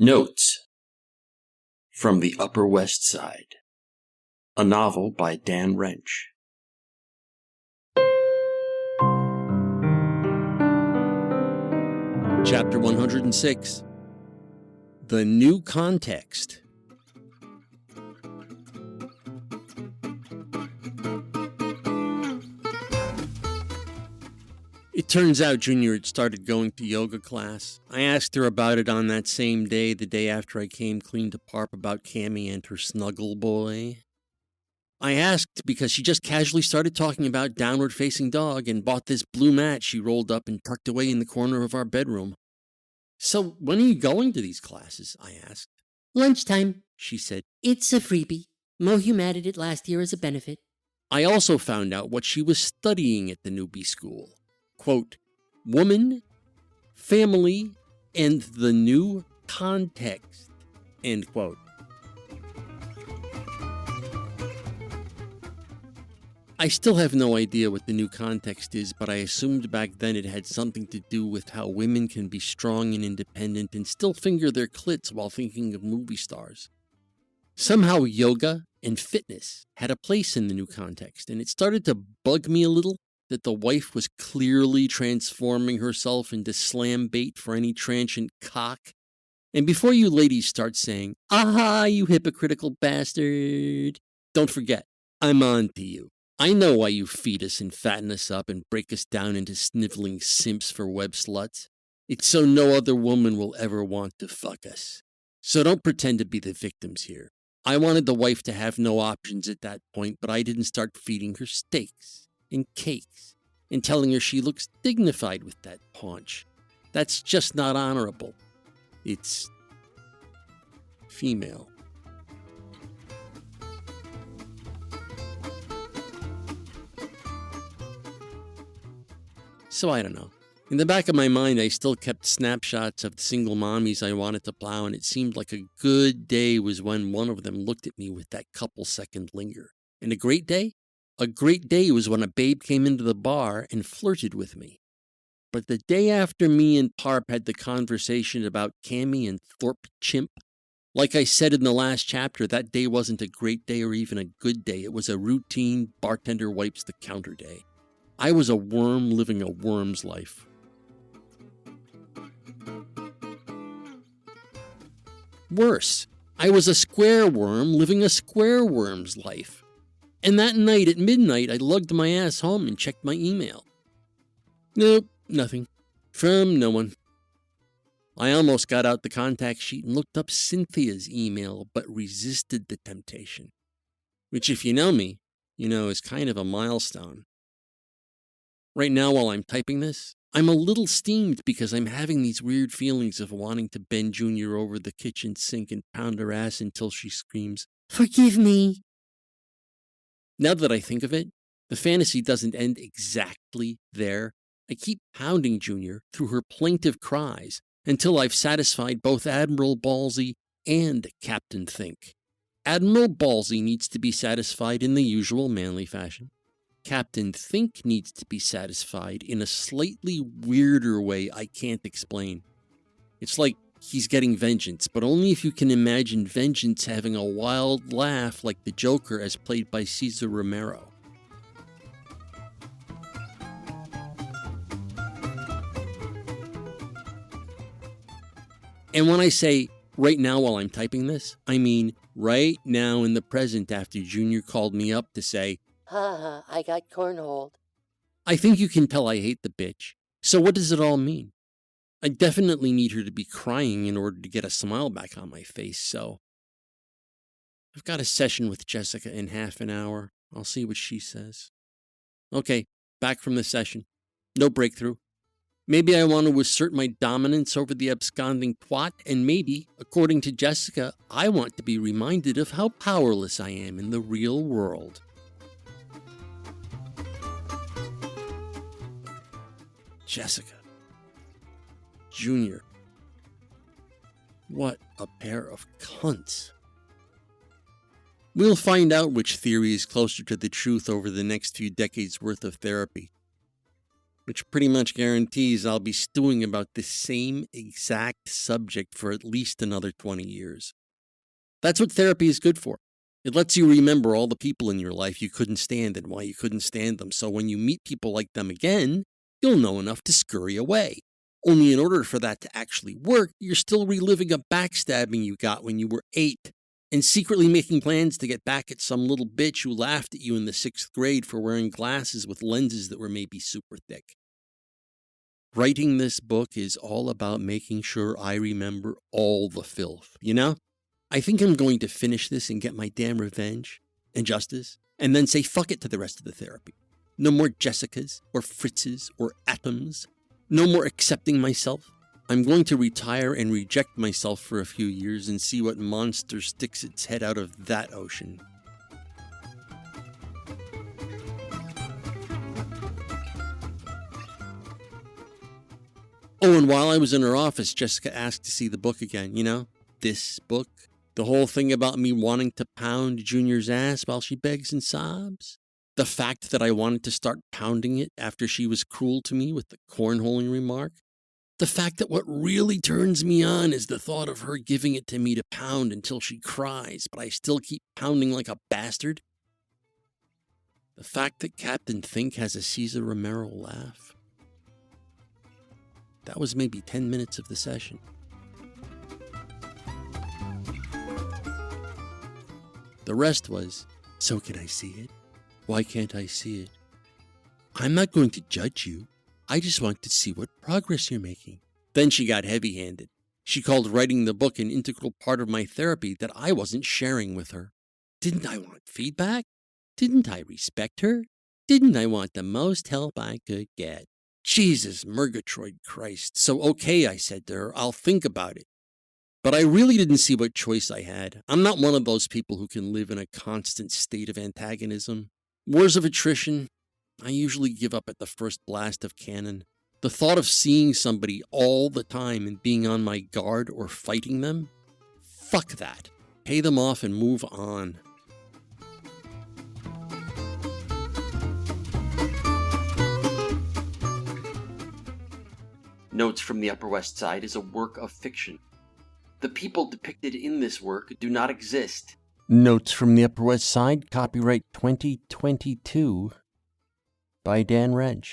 Notes from the Upper West Side, a novel by Dan Wrench. Chapter 106, The New Context. It turns out Junior had started going to yoga class. I asked her about it on that same day, the day after I came clean to Parp about Cammy and her snuggle boy. I asked because she just casually started talking about Downward Facing Dog and bought this blue mat she rolled up and tucked away in the corner of our bedroom. So when are you going to these classes? I asked. Lunchtime, She said. It's a freebie. Mohum added it last year as a benefit. I also found out what she was studying at the Newbie School. Quote, woman, family, and the new context, end quote. I still have no idea what the new context is, but I assumed back then it had something to do with how women can be strong and independent and still finger their clits while thinking of movie stars. Somehow yoga and fitness had a place in the new context, and it started to bug me a little that the wife was clearly transforming herself into slam bait for any transient cock. And before you ladies start saying, aha, you hypocritical bastard, don't forget, I'm on to you. I know why you feed us and fatten us up and break us down into sniveling simps for web sluts. It's so no other woman will ever want to fuck us. So don't pretend to be the victims here. I wanted the wife to have no options at that point, but I didn't start feeding her steaks and cakes and telling her she looks dignified with that paunch. That's just not honorable. It's female. So I don't know. In the back of my mind, I still kept snapshots of the single mommies I wanted to plow, and it seemed like a good day was when one of them looked at me with that couple-second linger. And a great day? A great day was when a babe came into the bar and flirted with me. But the day after me and Parp had the conversation about Cammy and Thorpe Chimp, like I said in the last chapter, that day wasn't a great day or even a good day. It was a routine bartender wipes the counter day. I was a worm living a worm's life. Worse, I was a square worm living a square worm's life. And that night at midnight, I lugged my ass home and checked my email. Nope, nothing. From no one. I almost got out the contact sheet and looked up Cynthia's email, but resisted the temptation. Which, if you know me, you know is kind of a milestone. Right now, while I'm typing this, I'm a little steamed because I'm having these weird feelings of wanting to bend Junior over the kitchen sink and pound her ass until she screams, "Forgive me!" Now that I think of it, the fantasy doesn't end exactly there. I keep pounding Junior through her plaintive cries until I've satisfied both Admiral Ballsy and Captain Think. Admiral Ballsy needs to be satisfied in the usual manly fashion. Captain Think needs to be satisfied in a slightly weirder way I can't explain. It's like he's getting vengeance, but only if you can imagine vengeance having a wild laugh like the Joker as played by Cesar Romero. And when I say right now while I'm typing this, I mean right now in the present after Junior called me up to say, Haha, I got cornholed. I think you can tell I hate the bitch. So what does it all mean? I definitely need her to be crying in order to get a smile back on my face, so I've got a session with Jessica in half an hour. I'll see what she says. Okay, back from the session. No breakthrough. Maybe I want to assert my dominance over the absconding twat, and maybe, according to Jessica, I want to be reminded of how powerless I am in the real world. Jessica. Junior. What a pair of cunts. We'll find out which theory is closer to the truth over the next few decades' worth of therapy. which pretty much guarantees I'll be stewing about this same exact subject for at least another 20 years. That's what therapy is good for. It lets you remember all the people in your life you couldn't stand and why you couldn't stand them, so when you meet people like them again, you'll know enough to scurry away. Only in order for that to actually work, you're still reliving a backstabbing you got when you were 8, and secretly making plans to get back at some little bitch who laughed at you in the 6th grade for wearing glasses with lenses that were maybe super thick. Writing this book is all about making sure I remember all the filth, you know? I think I'm going to finish this and get my damn revenge and justice, and then say fuck it to the rest of the therapy. No more Jessicas or Fritzes or Atoms. No more accepting myself. I'm going to retire and reject myself for a few years and see what monster sticks its head out of that ocean. Oh, and while I was in her office, Jessica asked to see the book again, you know? This book. The whole thing about me wanting to pound Junior's ass while she begs and sobs. The fact that I wanted to start pounding it after she was cruel to me with the cornholing remark. The fact that what really turns me on is the thought of her giving it to me to pound until she cries, but I still keep pounding like a bastard. The fact that Captain Think has a Cesar Romero laugh. That was maybe 10 minutes of the session. The rest was, so can I see it? Why can't I see it? I'm not going to judge you. I just want to see what progress you're making. Then she got heavy-handed. She called writing the book an integral part of my therapy that I wasn't sharing with her. Didn't I want feedback? Didn't I respect her? Didn't I want the most help I could get? Jesus, Murgatroyd Christ. So okay, I said to her, I'll think about it. But I really didn't see what choice I had. I'm not one of those people who can live in a constant state of antagonism. Wars of attrition, I usually give up at the first blast of cannon. The thought of seeing somebody all the time and being on my guard or fighting them? Fuck that. Pay them off and move on. Notes from the Upper West Side is a work of fiction. The people depicted in this work do not exist. Notes from the Upper West Side, copyright 2022, by Dan Reg.